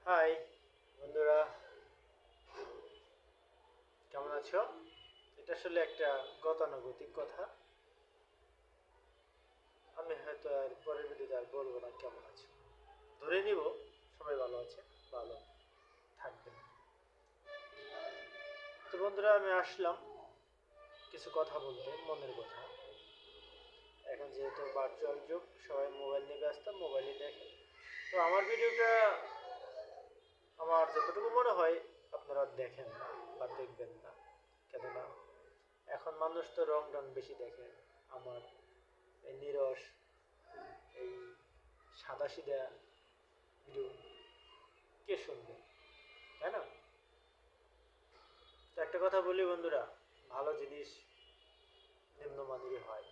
High বন্ধুরা, কেমন আছো? এটা আসলে একটা গতানুগতিক কথা। আমি হয়তো আর পরের ভিডিওতে আর বলবো না কেমন আছো, ধরে নিব সবাই ভালো আছে, ভালো থাকবেন। তো বন্ধুরা, আমি আসলাম কিছু কথা বলতে, মনের কথা। এখন যেহেতু ভার্চুয়াল যুগ, সবাই মোবাইল নিয়ে ব্যস্ত, মোবাইলে দেখে। তো আমার ভিডিওটা আমার যতটুকু মনে হয় আপনারা দেখেন না বা দেখবেন না, কেননা এখন মানুষ তো রং রং বেশি দেখে। আমার এই নিরস, এই সাদা সিধা ভিডিও কে শুনবে, তাই না? তো একটা কথা বলি বন্ধুরা, ভালো জিনিস নিম্নমানেরই হয়,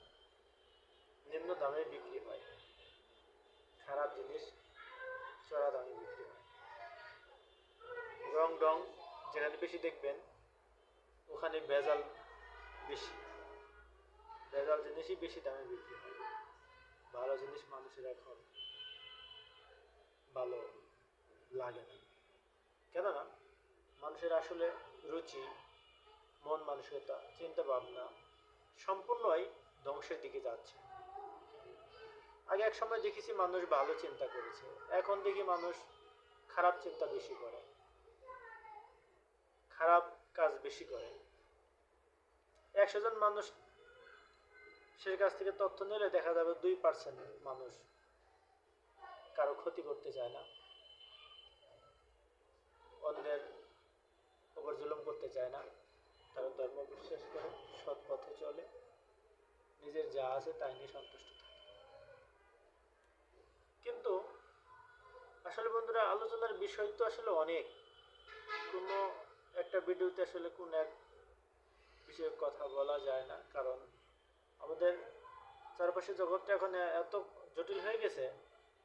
নিম্ন দামে বিক্রি হয়। খারাপ জিনিস চড়া দামে বিক্রি হয়। রং ডং যেখানে বেশি দেখবেন ওখানে ভেজাল বেশি, ভেজাল জিনিসই বেশি দামে বিক্রি হয়। ভালো জিনিস মানুষের এখন ভালো লাগে না, কেননা মানুষের আসলে রুচি, মন মানসিকতা, চিন্তা ভাবনা সম্পূর্ণই ধ্বংসের দিকে যাচ্ছে। আগে এক সময় দেখেছি মানুষ ভালো চিন্তা করেছে, এখন দেখি মানুষ খারাপ চিন্তা বেশি করে, খারাপ কাজ বেশি করে। 100 জন মানুষ সে কাছ থেকে তথ্য নিলে দেখা যাবে 2% মানুষ কারো ক্ষতি করতে চায় না, অন্যের উপর জুলুম করতে চায় না। তারা ধর্ম বিশ্বাস করে, সৎ পথে চলে, নিজের যা আছে তাই নিয়ে সন্তুষ্ট থাকে। কিন্তু আসলে বন্ধুরা, আলোচনার বিষয় তো আসলে অনেক। কোনো একটা ভিডিওতে আসলে কোন এক বিষয়ে কথা বলা যায় না, কারণ আমাদের চারপাশে জগৎটা এখন এত জটিল হয়ে গেছে,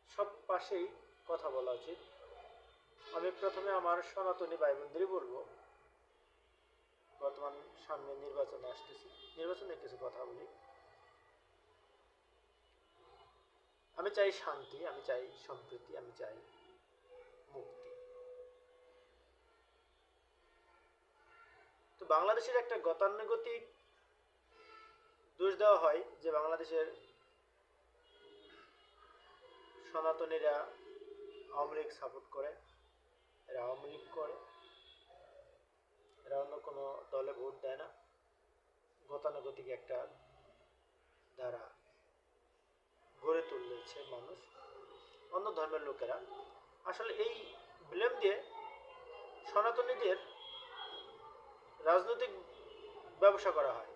সব পাশেই কথা বলা উচিত। আমি প্রথমে আমার সনাতনী ভাই বোনদেরই বলবো, বর্তমান সামনে নির্বাচনে আসতেছি, নির্বাচনে কিছু কথা বলি। আমি চাই শান্তি, আমি চাই সম্প্রীতি, আমি চাই মুক্তি। তো বাংলাদেশের একটা গতানুগতিক দোষ দেওয়া হয় যে বাংলাদেশের সনাতনীরা আওয়ামী লীগ সাপোর্ট করে, এরা আওয়ামী লীগ করে, এরা অন্য কোনো দলে ভোট দেয় না। গতানুগতিক একটা ধারা গড়ে তুলেছে মানুষ, অন্য ধর্মের লোকেরা। আসলে এই ব্লেম দিয়ে সনাতনীদের রাজনৈতিক ব্যবসা করা হয়।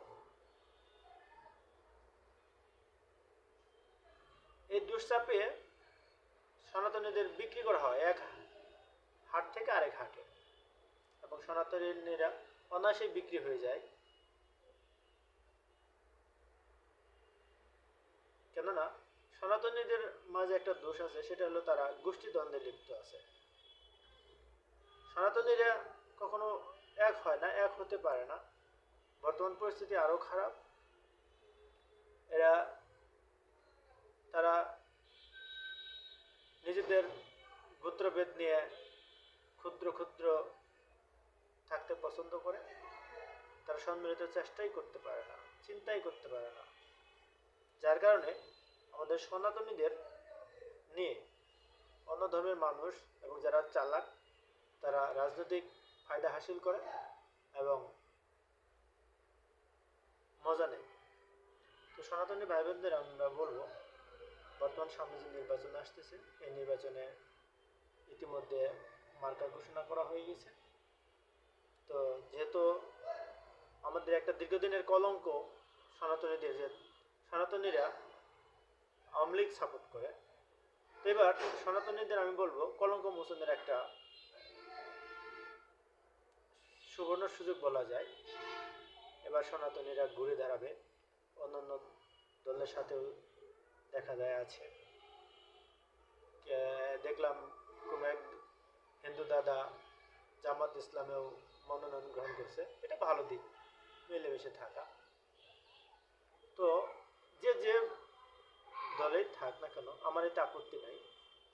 এই দুষ্চাপে সনাতনীদের বিক্রি করা হয় এক হাট থেকে আরেক হাটে, এবং সনাতনীরা অনায়াসেই বিক্রি হয়ে যায়। কেননা সনাতনীদের মাঝে একটা দোষ আছে, সেটা হলো তারা গোষ্ঠীদ্বন্দ্বে লিপ্ত আছে। সনাতনীরা কখনো এক হয় না, এক হতে পারে না। বর্তমান পরিস্থিতি আরো খারাপ। এরা তারা নিজেদের গোত্রভেদ নিয়ে ক্ষুদ্র ক্ষুদ্র থাকতে পছন্দ করে। তারা সম্মিলিত চেষ্টাই করতে পারে না, চিন্তাই করতে পারে না। যার কারণে আমাদের সনাতনীদের নিয়ে অন্য ধর্মের মানুষ এবং যারা চালাক, তারা রাজনৈতিক ফায়দা হাসিল করে এবং মজা নেয়। তো সনাতনী ভাই বোনদের আমরা বলবো, বর্তমান সামনে যে নির্বাচন আসতেছে, এই নির্বাচনে ইতিমধ্যে মার্কা ঘোষণা করা হয়ে গেছে। তো যেহেতু আমাদের একটা দীর্ঘদিনের কলঙ্ক সনাতনীদের, যে সনাতনীরা আওয়ামী লীগ সাপোর্ট করে, তো এবার সনাতনীদের আমি বলবো কলঙ্ক মোচনের একটা সুবর্ণ সুযোগ বলা যায়। এবার সনাতনীরা ঘুরে দাঁড়াবে, অন্যান্য দলের সাথেও দেখা যায় আছে। দেখলাম কোন এক হিন্দু দাদা জামাত ইসলামেও মনোনয়ন গ্রহণ করছে, এটা ভালো দিক, মিলেমিশে থাকা। তো যে যে দলেই থাক না কেন, আমার এতে আপত্তি নাই।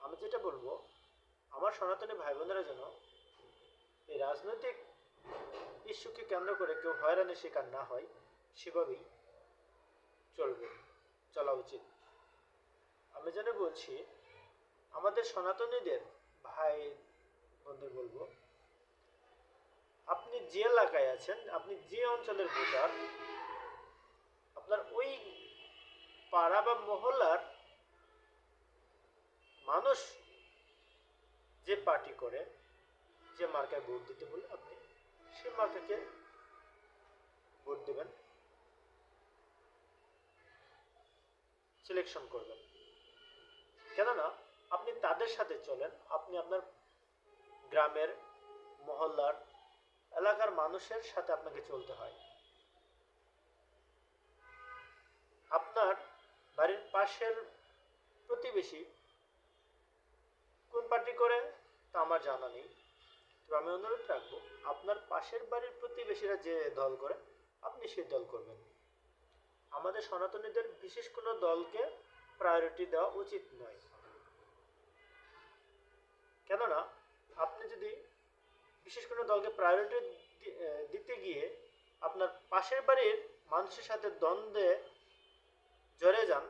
আমি যেটা বলবো, আমার আমার সনাতনী ভাই বোনেরা যেন এই রাজনৈতিক ইস্যুকে কেন্দ্র করে কেউ হয়রানির শিকার না হয়, সেভাবেই চলা উচিত। আমি যেন বলছি আমাদের সনাতনীদের ভাই বোনদের বলবো, আপনি যে এলাকায় আছেন, আপনি যে অঞ্চলের ভোটার, আপনার ওই পাড়া বা মহল্লার মানুষ যে পার্টি করে, যে মার্কায় ভোট দিতে বলে, আপনি সেই মার্কাকে ভোট দেবেন, সিলেকশন করবেন। কেননা আপনি তাদের সাথে চলেন, আপনি আপনার গ্রামের, মহল্লার, এলাকার মানুষের সাথে আপনাকে চলতে হয়। আপনার বাড়ির পাশের প্রতিবেশী কোন পার্টি করে তা আমার জানা নেই, তো আমি অনুরোধ রাখবো আপনার পাশের বাড়ির প্রতিবেশীরা যে দল করে আপনি সেই দল করবেন। আমাদের সনাতনীদের বিশেষ কোনো দলকে প্রায়োরিটি দেওয়া উচিত নয়। কেননা আপনি যদি বিশেষ কোনো দলকে প্রায়োরিটি দিতে গিয়ে আপনার পাশের বাড়ির মানুষের সাথে দ্বন্দ্বে জড়ে যান,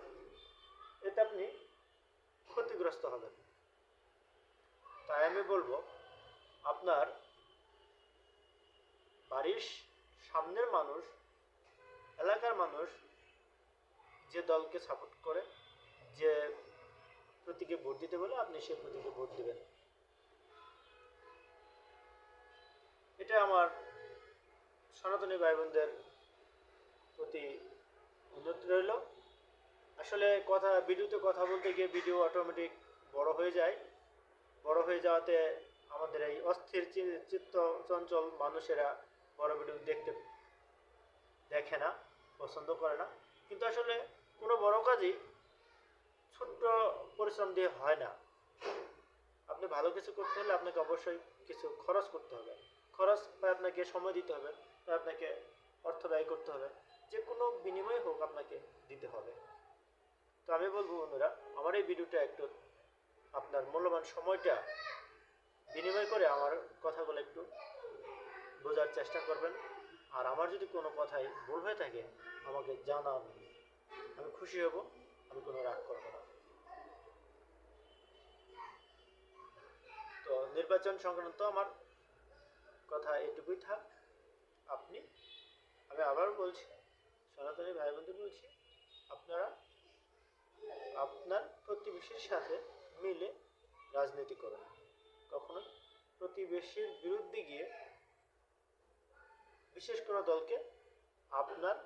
এতে আপনি ক্ষতিগ্রস্ত হবেন। তাই আমি বলবো আপনার বাড়ির সামনের মানুষ, এলাকার মানুষ যে দলকে সাপোর্ট করে, যে প্রতীকে ভোট দিতে বলে, আপনি সেই প্রতীকে ভোট দিবেন। এটা আমার সনাতনী ভাই বোনদের প্রতি অনুরোধ রইল। আসলে ভিডিওতে কথা বলতে গিয়ে ভিডিও অটোমেটিক বড় হয়ে যায়। বড় হয়ে যাওয়াতে আমাদের এই অস্থির চিত্ত চঞ্চল মানুষেরা বড় ভিডিও দেখে না, পছন্দ করে না। কিন্তু আসলে কোনো বড় কাজই ছোট্ট পরিশ্রম দিয়ে হয় না। আপনি ভালো কিছু করতে হলে আপনাকে অবশ্যই কিছু খরচ করতে হবে, আপনাকে সময় দিতে হবে, আপনাকে অর্থ ব্যয় করতে হবে, যে কোনো বিনিময়ে হোক আপনাকে দিতে হবে। তো আমি বলবো বন্ধুরা, আমার এই ভিডিওটা একটু আপনার মূল্যবান সময়টা বিনিময় করে আমার কথাগুলো একটু বোঝার চেষ্টা করবেন। আর আমার যদি কোনো কথাই ভুল হয়ে থাকে আমাকে জানান, আমি খুশি হব, আমি কোনো রাগ করবো না। তো নির্বাচন সংক্রান্ত আমার কথা এটুকুই থাক। আমি আবার বলছি, সনাতনী ভাই বোনদের বলছি, আপনারা আপনার প্রতিবেশীর সাথে মিলে রাজনীতি করুন। কখনোই প্রতিবেশীর বিরুদ্ধে গিয়ে বিশেষ কোনো দলকে আপনার,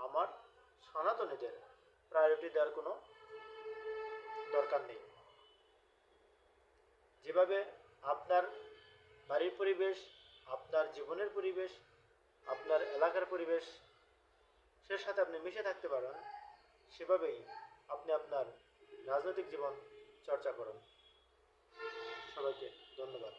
আমার, সনাতনীদের প্রায়োরিটি দেওয়ার কোনো দরকার নেই। যেভাবে আপনার বাড়ির পরিবেশ, আপনার জীবনের পরিবেশ, আপনার এলাকার পরিবেশ সে সাথে আপনি মিশে থাকতে পারেন, সেভাবেই আপনি আপনার রাজনৈতিক জীবন চর্চা করুন। সবাইকে ধন্যবাদ।